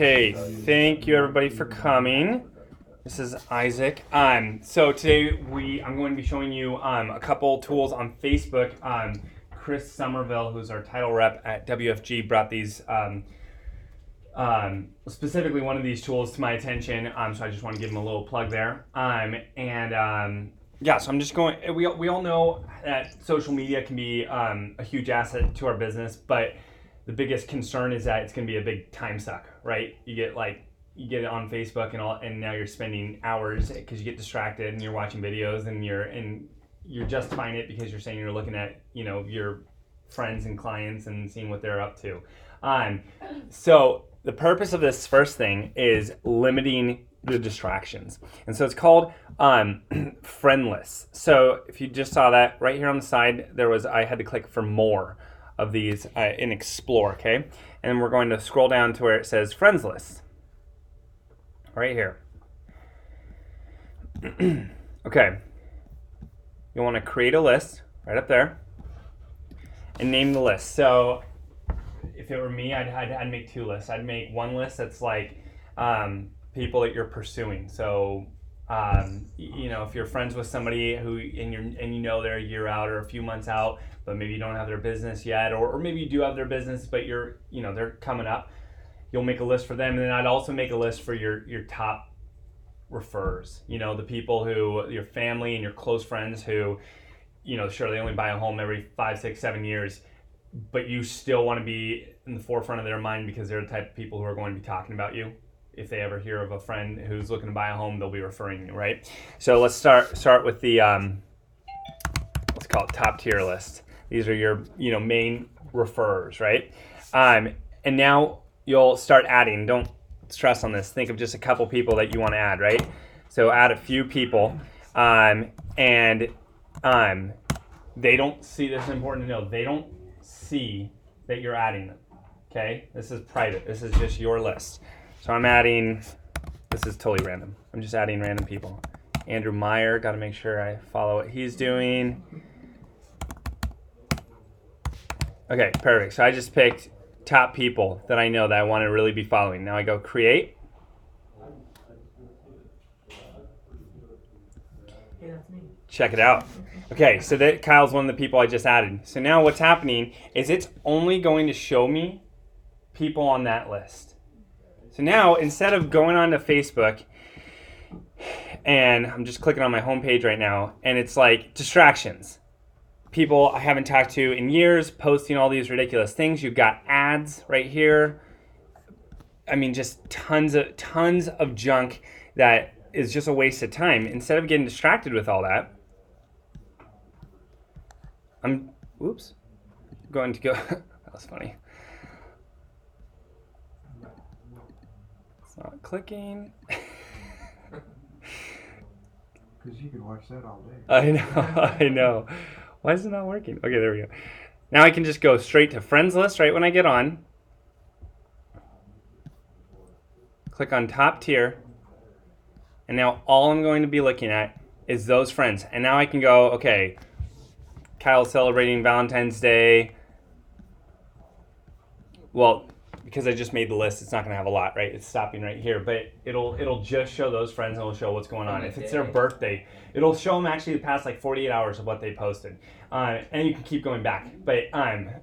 Okay, thank you everybody for coming. This is Isaac. So today I'm going to be showing you a couple tools on Facebook. Chris Somerville, who's our title rep at WFG, brought these specifically one of these tools to my attention. So I just want to give him a little plug there. So I'm just going. We all know that social media can be a huge asset to our business, but the biggest concern is that it's going to be a big time suck, right? You get it on Facebook and now you're spending hours because you get distracted and you're watching videos and you're justifying it because you're saying you're looking at your friends and clients and seeing what they're up to. So the purpose of this first thing is limiting the distractions, and so it's called friendless. So if you just saw that right here on the side, I had to click for more of these in Explore, okay? And then we're going to scroll down to where it says Friends List. Right here. Okay. You'll want to create a list right up there and name the list. So if it were me, I'd make two lists. I'd make one list that's like people that you're pursuing. So if you're friends with somebody who and they're a year out or a few months out, but maybe you don't have their business yet, or maybe you do have their business, but they're coming up, you'll make a list for them. And then I'd also make a list for your top referrers, the people your family and your close friends who, sure, they only buy a home every 5, 6, 7 years, but you still want to be in the forefront of their mind because they're the type of people who are going to be talking about you. If they ever hear of a friend who's looking to buy a home, they'll be referring you, right? So let's start with the let's call it top tier list. These are your main referrers, right? And now you'll start adding. Don't stress on this. Think of just a couple people that you want to add, right? So add a few people, and they don't see. This is important to know. They don't see that you're adding them. Okay, this is private. This is just your list. So I'm adding, this is totally random. I'm just adding random people. Andrew Meyer, got to make sure I follow what he's doing. Okay, perfect. So I just picked top people that I know that I want to really be following. Now I go create. Hey, that's me. Check it out. Okay, so Kyle's one of the people I just added. So now what's happening is it's only going to show me people on that list. So now, instead of going on to Facebook, and I'm just clicking on my homepage right now, and it's like distractions. People I haven't talked to in years posting all these ridiculous things. You've got ads right here. I mean, just tons of junk that is just a waste of time. Instead of getting distracted with all that, I'm going to go. That was funny. Not clicking. Because you can watch that all day. I know. Why is it not working? Okay, there we go. Now I can just go straight to friends list right when I get on. Click on top tier. And now all I'm going to be looking at is those friends. And now I can go, okay, Kyle's celebrating Valentine's Day. Well, because I just made the list, it's not going to have a lot, right? It's stopping right here, but it'll just show those friends and it'll show what's going on. If it's their birthday, it'll show them actually the past 48 hours of what they posted, and you can keep going back. But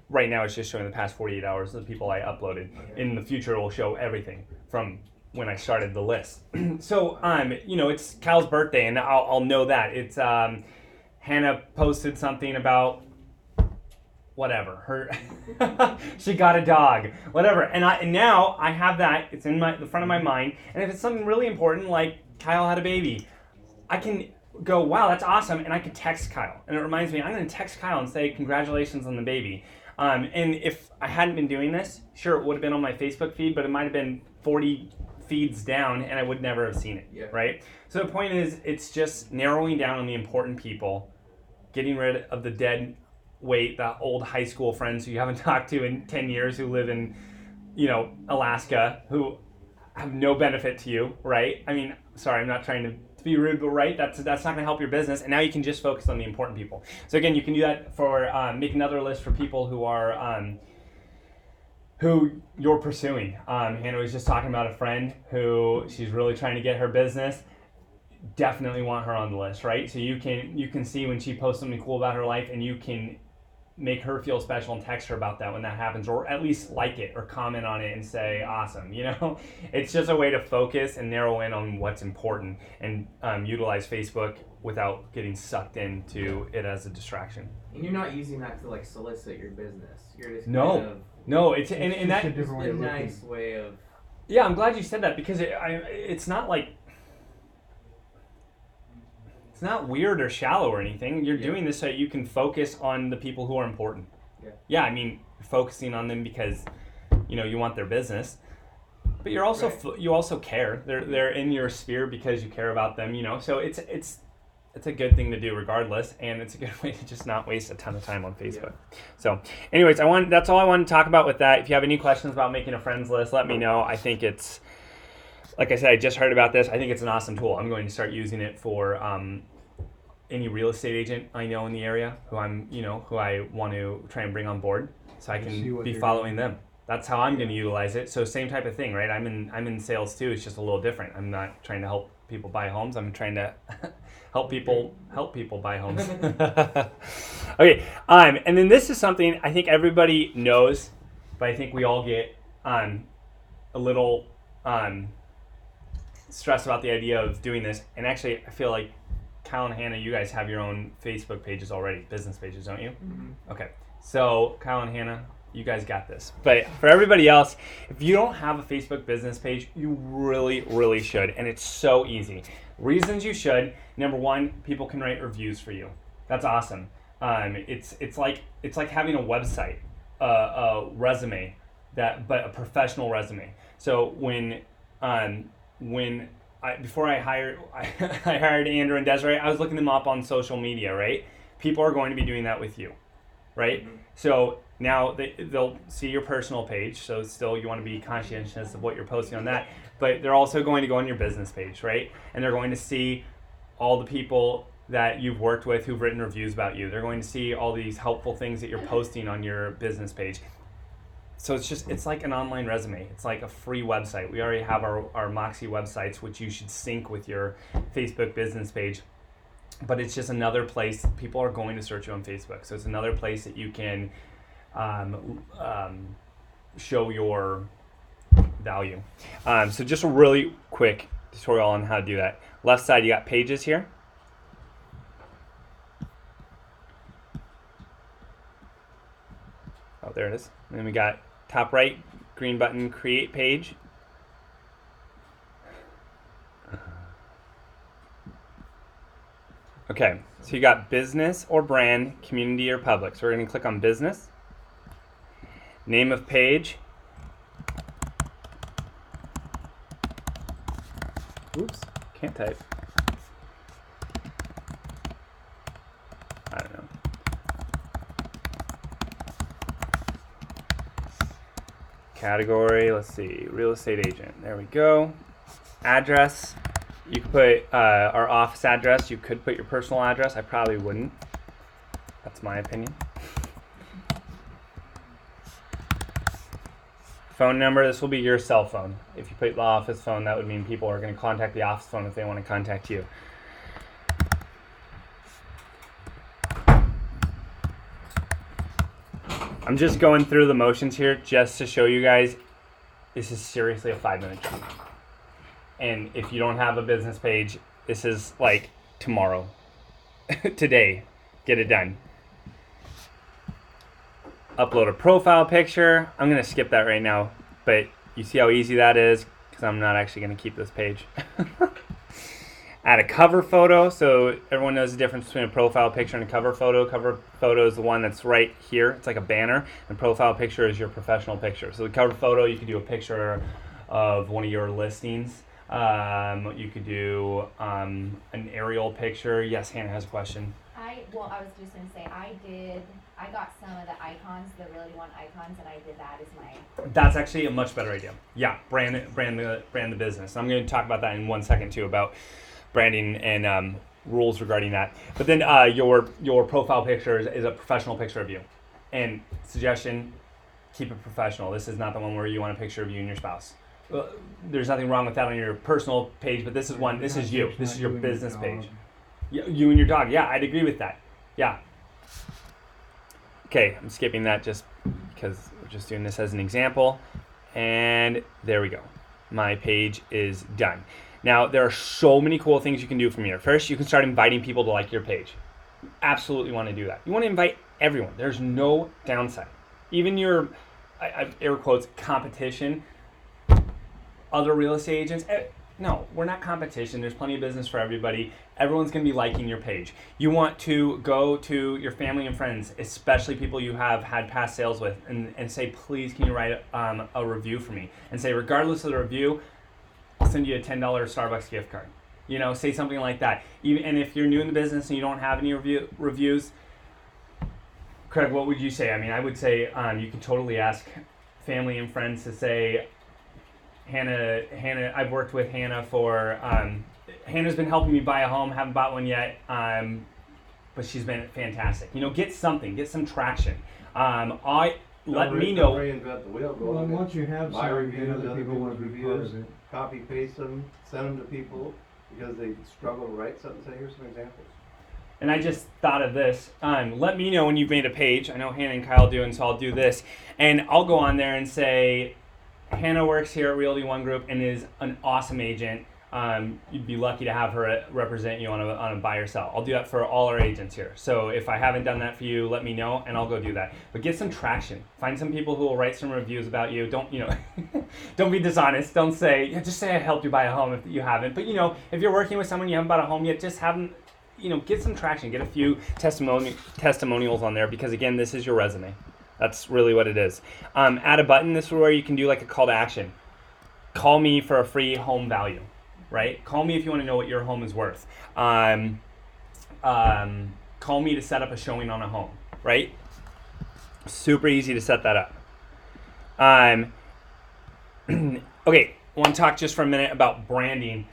right now it's just showing the past 48 hours of the people I uploaded. In the future, it will show everything from when I started the list. So it's Kyle's birthday, and I'll know that it's Hannah posted something about whatever, she got a dog, whatever, and now I have that. It's in the front of my mind, and if it's something really important like Kyle had a baby, I can go, wow, that's awesome, and I can text Kyle, and it reminds me I'm going to text Kyle and say congratulations on the baby. And if I hadn't been doing this, sure, it would have been on my Facebook feed, but it might have been 40 feeds down, and I would never have seen it. Yeah. Right? So the point is, it's just narrowing down on the important people, getting rid of the dead weight, the old high school friends who you haven't talked to in 10 years who live in, Alaska, who have no benefit to you, right? I mean, sorry, I'm not trying to be rude, but right, that's not going to help your business. And now you can just focus on the important people. So again, you can do that for make another list for people who are who you're pursuing. Hannah was just talking about a friend who she's really trying to get her business. Definitely want her on the list, right? So you can see when she posts something cool about her life, and you can make her feel special and text her about that when that happens, or at least like it or comment on it and say awesome. It's just a way to focus and narrow in on what's important, and utilize Facebook without getting sucked into it as a distraction. And you're not using that to like solicit your business. You're just No, it's and just that a different way a of looking. nice way of. Yeah, I'm glad you said that, because it's not like it's not weird or shallow or anything. You're doing this so you can focus on the people who are important. Yeah, I mean, focusing on them because you want their business, but you're also you also care. They're in your sphere because you care about them. So it's a good thing to do regardless, and it's a good way to just not waste a ton of time on Facebook. So anyways, that's all I wanted to talk about with that. If you have any questions about making a friends list, let me know. I think it's, like I said, I just heard about this. I think it's an awesome tool. I'm going to start using it for any real estate agent I know in the area who who I want to try and bring on board, so I can be following them. That's how I'm going to utilize it. So same type of thing, right? I'm in sales too. It's just a little different. I'm not trying to help people buy homes. I'm trying to help people buy homes. Okay. And then this is something I think everybody knows, but I think we all get a little stressed about the idea of doing this. And actually, I feel like Kyle and Hannah, you guys have your own Facebook pages already, business pages, don't you? Mm-hmm. Okay. So Kyle and Hannah, you guys got this. But for everybody else, if you don't have a Facebook business page, you really, really should. And it's so easy. Reasons you should: number one, people can write reviews for you. That's awesome. It's like having a website, a resume, but a professional resume. So before I hired I hired Andrew and Desiree, I was looking them up on social media, right? People are going to be doing that with you, right? Mm-hmm. So now they'll see your personal page, so still you want to be conscientious of what you're posting on that, but they're also going to go on your business page, right? And they're going to see all the people that you've worked with who've written reviews about you. They're going to see all these helpful things that you're posting on your business page. So it's like an online resume. It's like a free website. We already have our Moxie websites, which you should sync with your Facebook business page. But it's just another place. People are going to search you on Facebook. So it's another place that you can show your value. So just a really quick tutorial on how to do that. Left side, you got pages here. Oh, there it is. And then we got top right, green button, create page. Okay, so you got business or brand, community or public. So we're going to click on business. Name of page. Oops, can't type. I don't know. Category, let's see, real estate agent. There we go. Address. You could put our office address. You could put your personal address. I probably wouldn't. That's my opinion. Phone number. This will be your cell phone. If you put the office phone, that would mean people are going to contact the office phone if they want to contact you. I'm just going through the motions here just to show you guys this is seriously a 5-minute job. And if you don't have a business page, this is like tomorrow. Today, get it done. Upload a profile picture. I'm going to skip that right now, but you see how easy that is because I'm not actually going to keep this page. Add a cover photo, so everyone knows the difference between a profile picture and a cover photo. Cover photo is the one that's right here. It's like a banner, and profile picture is your professional picture. So the cover photo, you could do a picture of one of your listings. You could do an aerial picture. Yes, Hannah has a question. I was just going to say, I got some of the icons, the really one icons, and I did that as my... That's actually a much better idea. Yeah, brand the business. I'm going to talk about that in 1 second too, about branding and rules regarding that. But then your profile picture is a professional picture of you. And suggestion, keep it professional. This is not the one where you want a picture of you and your spouse. Well, there's nothing wrong with that on your personal page, but this is one. This is you. This is your business page. You and your dog. Yeah, I'd agree with that. Yeah. Okay, I'm skipping that just because we're just doing this as an example. And there we go. My page is done. Now, there are so many cool things you can do from here. First, you can start inviting people to like your page. You absolutely want to do that. You want to invite everyone. There's no downside. Even your, I air quotes, competition, other real estate agents. No, we're not competition. There's plenty of business for everybody. Everyone's going to be liking your page. You want to go to your family and friends, especially people you have had past sales with, and say, please, can you write a review for me? And say, regardless of the review, I'll send you a $10 Starbucks gift card. You know, say something like that. And if you're new in the business and you don't have any reviews, Craig, what would you say? I mean, I would say you can totally ask family and friends to say, Hannah, I've worked with Hannah for, Hannah's been helping me buy a home, haven't bought one yet, but she's been fantastic. You know, get something, get some traction. Let me know. Reinvent the wheel. Go Well, and once you have buy some, reviews, other other people want to people's be part reviews, of it. copy paste them, send them to people because they struggle to write something. Say, here's some examples. And I just thought of this. Let me know when you've made a page. I know Hannah and Kyle do, and so I'll do this. And I'll go on there and say, Hannah works here at Realty One Group and is an awesome agent. You'd be lucky to have her represent you on a buy or sell. I'll do that for all our agents here. So if I haven't done that for you, let me know and I'll go do that. But get some traction. Find some people who will write some reviews about you. Don't, don't be dishonest. Don't say, just say I helped you buy a home if you haven't. But if you're working with someone you haven't bought a home yet, just have them, get some traction. Get a few testimonials on there because again, this is your resume. That's really what it is. Add a button. This is where you can do like a call to action. Call me for a free home value, right? Call me if you want to know what your home is worth. Call me to set up a showing on a home, right? Super easy to set that up. Okay, I want to talk just for a minute about branding.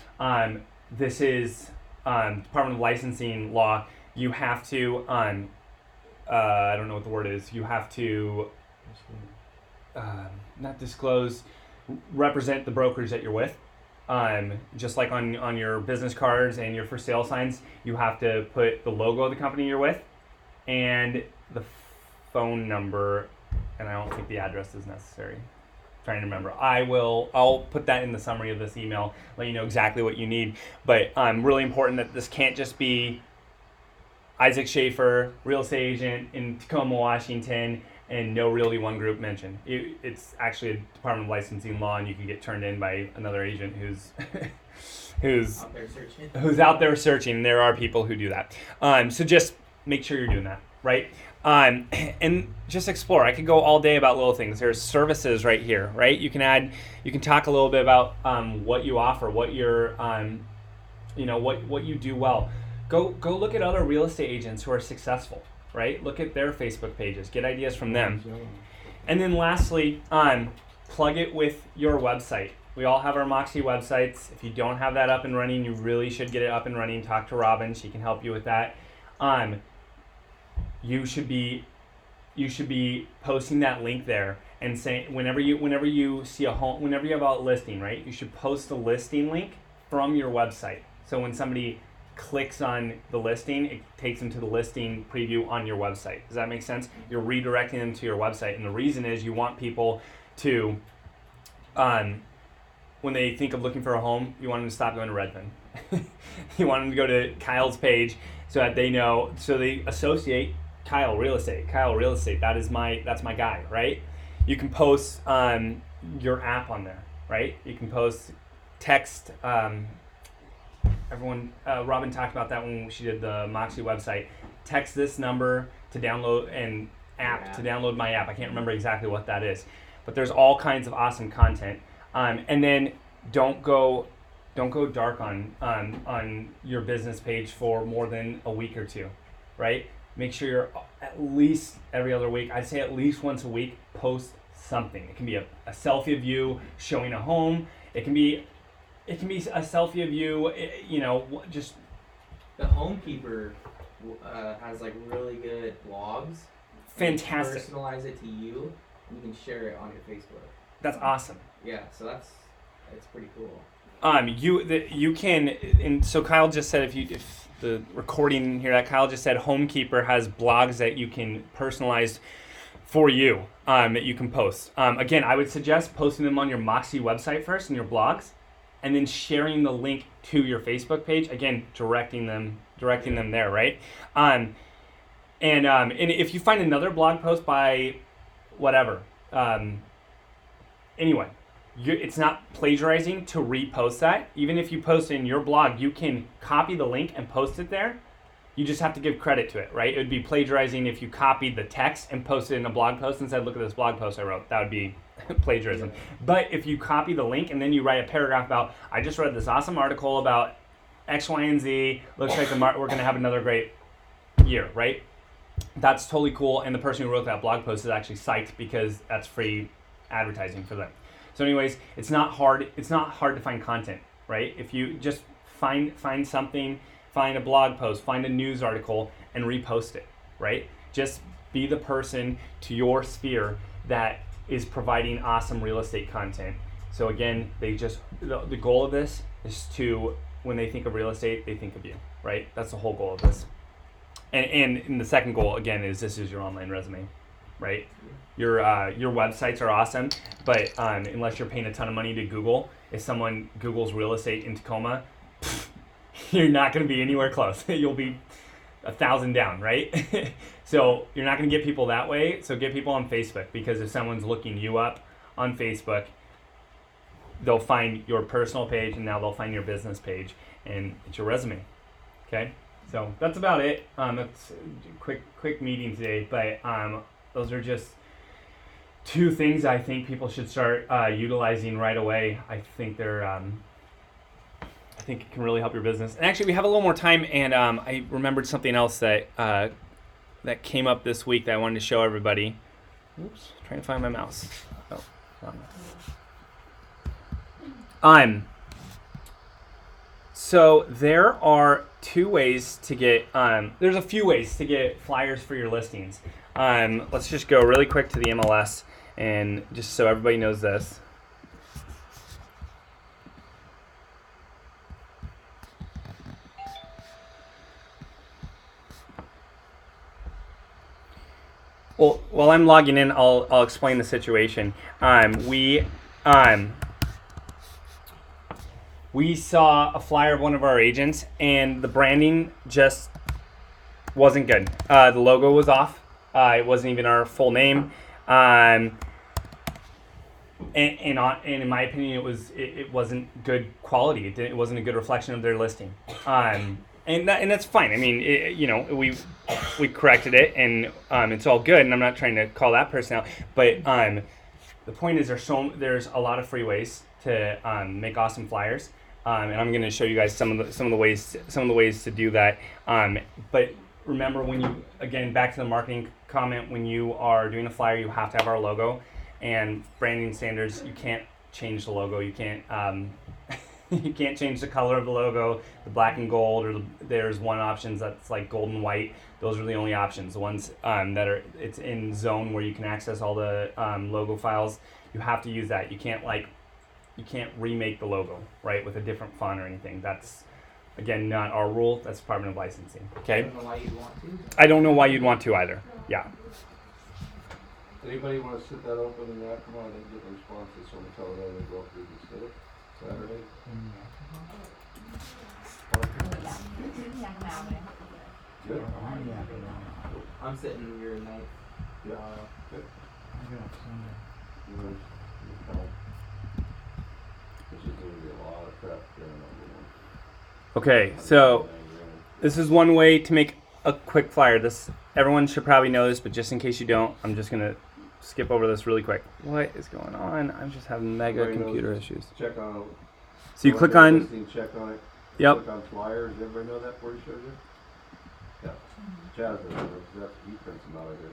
This is Department of Licensing law. You have to I don't know what the word is. You have to not disclose, represent the brokerage that you're with. Just like on your business cards and your for sale signs, you have to put the logo of the company you're with and the phone number, and I don't think the address is necessary. Trying to remember. I'll put that in the summary of this email, let you know exactly what you need. But really important that this can't just be Isaac Schaefer, real estate agent in Tacoma, Washington, and no Realty One Group mentioned. It's actually a Department of Licensing law, and you can get turned in by another agent who's out there searching. There are people who do that. So just make sure you're doing that, right? And just explore. I could go all day about little things. There's services right here, right? You can talk a little bit about what you offer, what you're, what you do well. Go look at other real estate agents who are successful, right? Look at their Facebook pages. Get ideas from them. And then lastly, plug it with your website. We all have our Moxie websites. If you don't have that up and running, you really should get it up and running. Talk to Robin. She can help you with that. You should be posting that link there and saying whenever you see a home, whenever you have a listing, right? You should post the listing link from your website. So when somebody clicks on the listing, it takes them to the listing preview on your website. Does that make sense? You're redirecting them to your website, and the reason is you want people to, when they think of looking for a home, you want them to stop going to Redfin. You want them to go to Kyle's page so that they know, so they associate Kyle Real Estate. Kyle Real Estate, that's my guy, right? You can post your app on there, right? You can post text. Robin talked about that when she did the Moxie website. Text this number to download to download my app. I can't remember exactly what that is, but there's all kinds of awesome content. And then don't go dark on your business page for more than a week or two, right? Make sure you're at least every other week. I'd say at least once a week, post something. It can be a selfie of you showing a home. It can be a selfie of you, just. The Homekeeper has like really good blogs. Fantastic. Personalize it to you. and you can share it on your Facebook. That's awesome. Yeah, so it's pretty cool. You can, and so Kyle just said if the recording here that Kyle just said, Homekeeper has blogs that you can personalize for you, that you can post. Again, I would suggest posting them on your Moxie website first and your blogs, and then sharing the link to your Facebook page. Again, directing them there, right? And if you find another blog post by whatever, anyway, it's not plagiarizing to repost that. Even if you post in your blog, you can copy the link and post it there. You just have to give credit to it, right? It would be plagiarizing if you copied the text and posted it in a blog post and said, look at this blog post I wrote. That would be plagiarism. But if you copy the link and then you write a paragraph about, I just read this awesome article about X, Y, and Z. Looks like we're going to have another great year, right? That's totally cool. And the person who wrote that blog post is actually psyched because that's free advertising for them. So anyways, it's not hard to find content, right? If you just find something, find a blog post, find a news article, and repost it, right? Just be the person to your sphere that is providing awesome real estate content. So again, the goal of this is to, when they think of real estate, they think of you, right? That's the whole goal of this. And the second goal, again, is this is your online resume, right? Your websites are awesome, but unless you're paying a ton of money to Google, if someone Googles real estate in Tacoma, you're not going to be anywhere close. You'll be 1,000 down, right? So you're not going to get people that way. So get people on Facebook, because if someone's looking you up on Facebook, they'll find your personal page, and now they'll find your business page, and it's your resume. Okay, so that's about it. That's a quick meeting today, but those are just two things I think people should start utilizing right away. I think I think it can really help your business. And actually, we have a little more time, and I remembered something else that came up this week that I wanted to show everybody. Oops, trying to find my mouse. So there are two ways to get. There's a few ways to get flyers for your listings. Let's just go really quick to the MLS, and just so everybody knows this. Well, while I'm logging in, I'll explain the situation. We saw a flyer of one of our agents, and the branding just wasn't good. The logo was off. It wasn't even our full name. And in my opinion, it wasn't good quality. It wasn't a good reflection of their listing. And that's fine. I mean, we corrected it, and it's all good. And I'm not trying to call that person out, but the point is there's a lot of free ways to make awesome flyers, and I'm going to show you guys some of the ways to do that. But remember, back to the marketing comment, when you are doing a flyer, you have to have our logo, and branding standards. You can't change the logo. You can't. You can't change the color of the logo, the black and gold, or there's one option that's like gold and white. Those are the only options. The ones it's in Zone where you can access all the logo files. You have to use that. You can't remake the logo, right, with a different font or anything. That's, again, not our rule. That's Department of Licensing. Okay. I don't know why you'd want to. I don't know why you'd want to either. Yeah. Anybody want to sit that open in that? Come on, and get a response to someone telling them to go up through the state Saturday. Good. I'm sitting your night. Yeah. Good. This is going to be a lot of crap there. Okay, so this is one way to make a quick flyer. Everyone should probably know this, but just in case you don't, I'm just gonna skip over this really quick. What is going on? I'm just having mega computer issues. Check on it. So you click on. Check on it. Yep. Click on flyers. Does everybody know that before you showed you? Yeah. Jasmine, that's e-prints them out of here.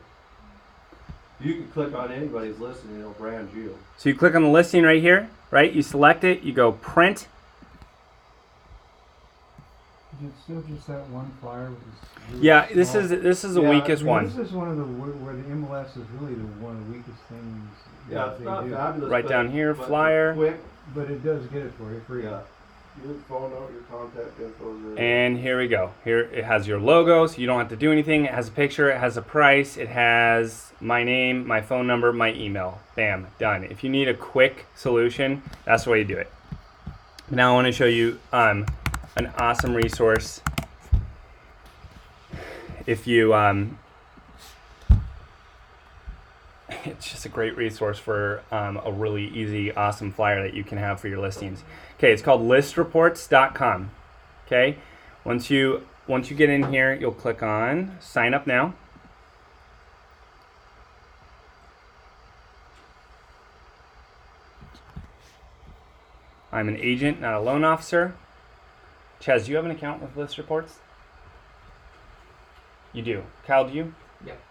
You can click on anybody's list and it'll brand you. So you click on the listing right here, right? You select it. You go print. it's still just that one flyer with this really Yeah, this small- is the Yeah, weakest I mean, one. This is one of the where the MLS is really one of the weakest things. Yeah, that it's they not do. fabulous. Right but- down here, but flyer. Quick. But it does get it for you free. Yeah. Your phone out, your contact info. And here we go. Here it has your logo, so you don't have to do anything. It has a picture, it has a price, it has my name, my phone number, my email. Bam, done. If you need a quick solution, that's the way you do it. Now I want to show you an awesome resource. If you it's just a great resource for a really easy, awesome flyer that you can have for your listings. Okay, it's called listreports.com. Okay, once you get in here, you'll click on sign up now. I'm an agent, not a loan officer. Chaz, do you have an account with List Reports? You do. Cal, do you? Yep.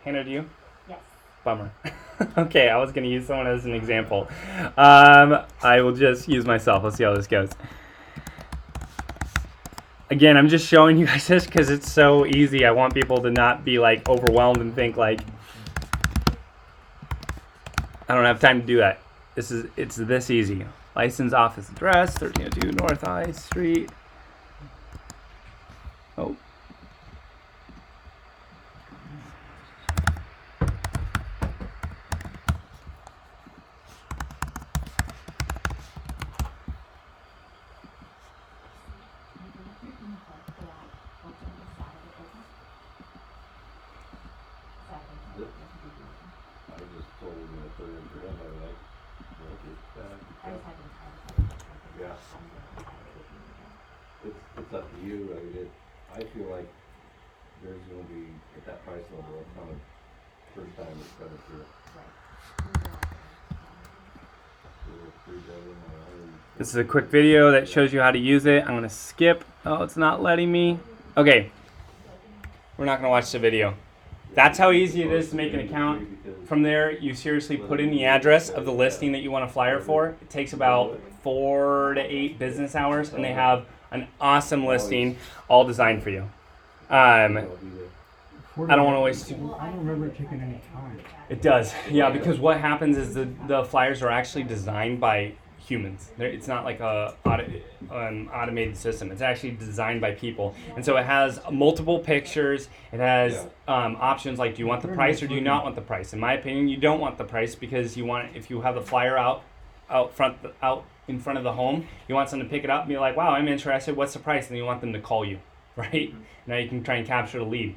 Hannah, do you? Yes. Bummer. Okay, I was going to use someone as an example. I will just use myself. Let's see how this goes. Again, I'm just showing you guys this because it's so easy. I want people to not be like overwhelmed and think like, I don't have time to do that. It's this easy. License, office address, 1302 North High Street. Oh. I just told him to put it in for him. I was like, yeah. It's up to you. I mean, I feel like there's going to be at that price level a ton of first time it's better for This is a quick video that shows you how to use it. I'm going to skip. Oh, it's not letting me. Okay. We're not going to watch the video. That's how easy it is to make an account. From there, you seriously put in the address of the listing that you want a flyer for. It takes about 4 to 8 business hours, and they have an awesome listing all designed for you. I don't want to waste too. I don't remember it taking any time. It does, yeah, because what happens is the flyers are actually designed by humans. It's not like an automated system. It's actually designed by people, and so it has multiple pictures. It has options like, do you want the price or do you not want the price? In my opinion, you don't want the price because you want, if you have the flyer out in front of the home, you want someone to pick it up and be like, wow, I'm interested. What's the price? And you want them to call you, right? Mm-hmm. Now you can try and capture the lead.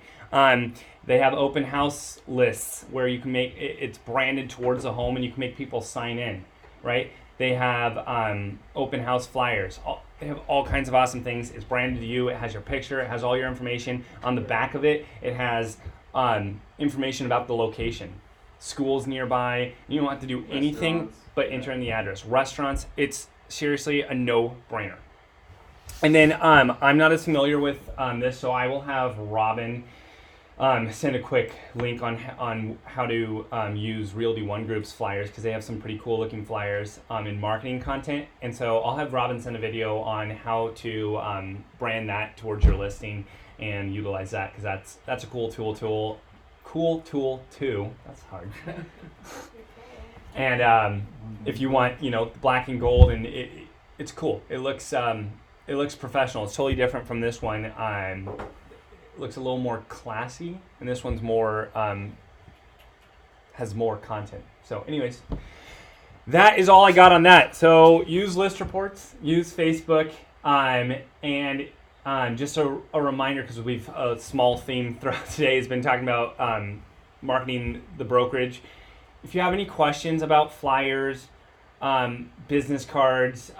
They have open house lists where you can make it's branded towards the home and you can make people sign in, right? They have open house flyers. They have all kinds of awesome things. It's branded to you. It has your picture. It has all your information. On the back of it, it has information about the location. Schools nearby. You don't have to do anything but enter in the address. Restaurants, it's seriously a no-brainer. And then I'm not as familiar with this, so I will have Robin send a quick link on how to use Realty One Group's flyers, because they have some pretty cool looking flyers in marketing content. And so I'll have Robin send a video on how to brand that towards your listing and utilize that, because that's a cool tool too. That's hard. And if you want, black and gold, and it's cool. It looks professional. It's totally different from this one. It looks a little more classy, and this one's more has more content. So anyways, that is all I got on that. So use List Reports, use Facebook, and just a reminder, because we've a small theme throughout today has been talking about marketing the brokerage. If you have any questions about flyers, business cards,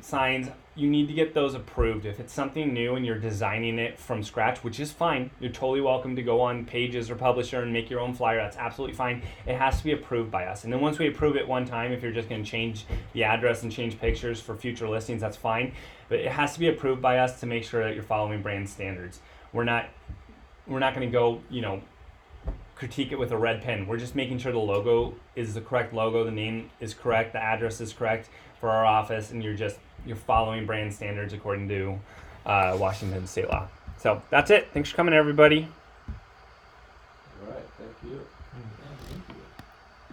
signs, you need to get those approved. If it's something new and you're designing it from scratch, which is fine, you're totally welcome to go on Pages or Publisher and make your own flyer. That's absolutely fine. It has to be approved by us. And then once we approve it one time, if you're just going to change the address and change pictures for future listings, that's fine. But it has to be approved by us to make sure that you're following brand standards. We're not going to go, critique it with a red pen. We're just making sure the logo is the correct logo, the name is correct, the address is correct for our office, and you're following brand standards according to Washington state law. So that's it. Thanks for coming, everybody.